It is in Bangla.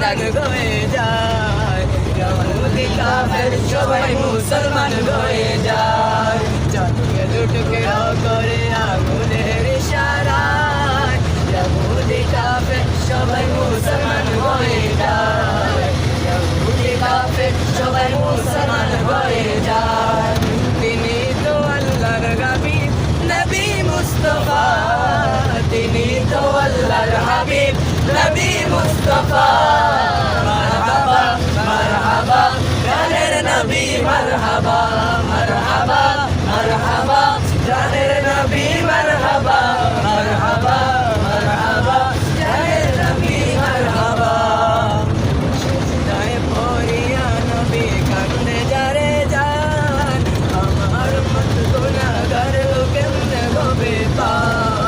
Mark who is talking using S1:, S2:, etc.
S1: শয়তান হয়ে যায়, ইহুদি কাফের সবাই মুসলমান হয়ে যায়। চাঁদকে দুটুকে করে আগুনের ইশারায়, ইহুদি কাফের সবাই মুসলমান হয়ে যায়, ইহুদি কাফের সবাই মুসলমান হয়ে যায়। তিনি তো আল্লাহর হাবিব নবী মুস্তাফা, তিনি তো আল্লাহর হাবিব নবী মুস্তাফা।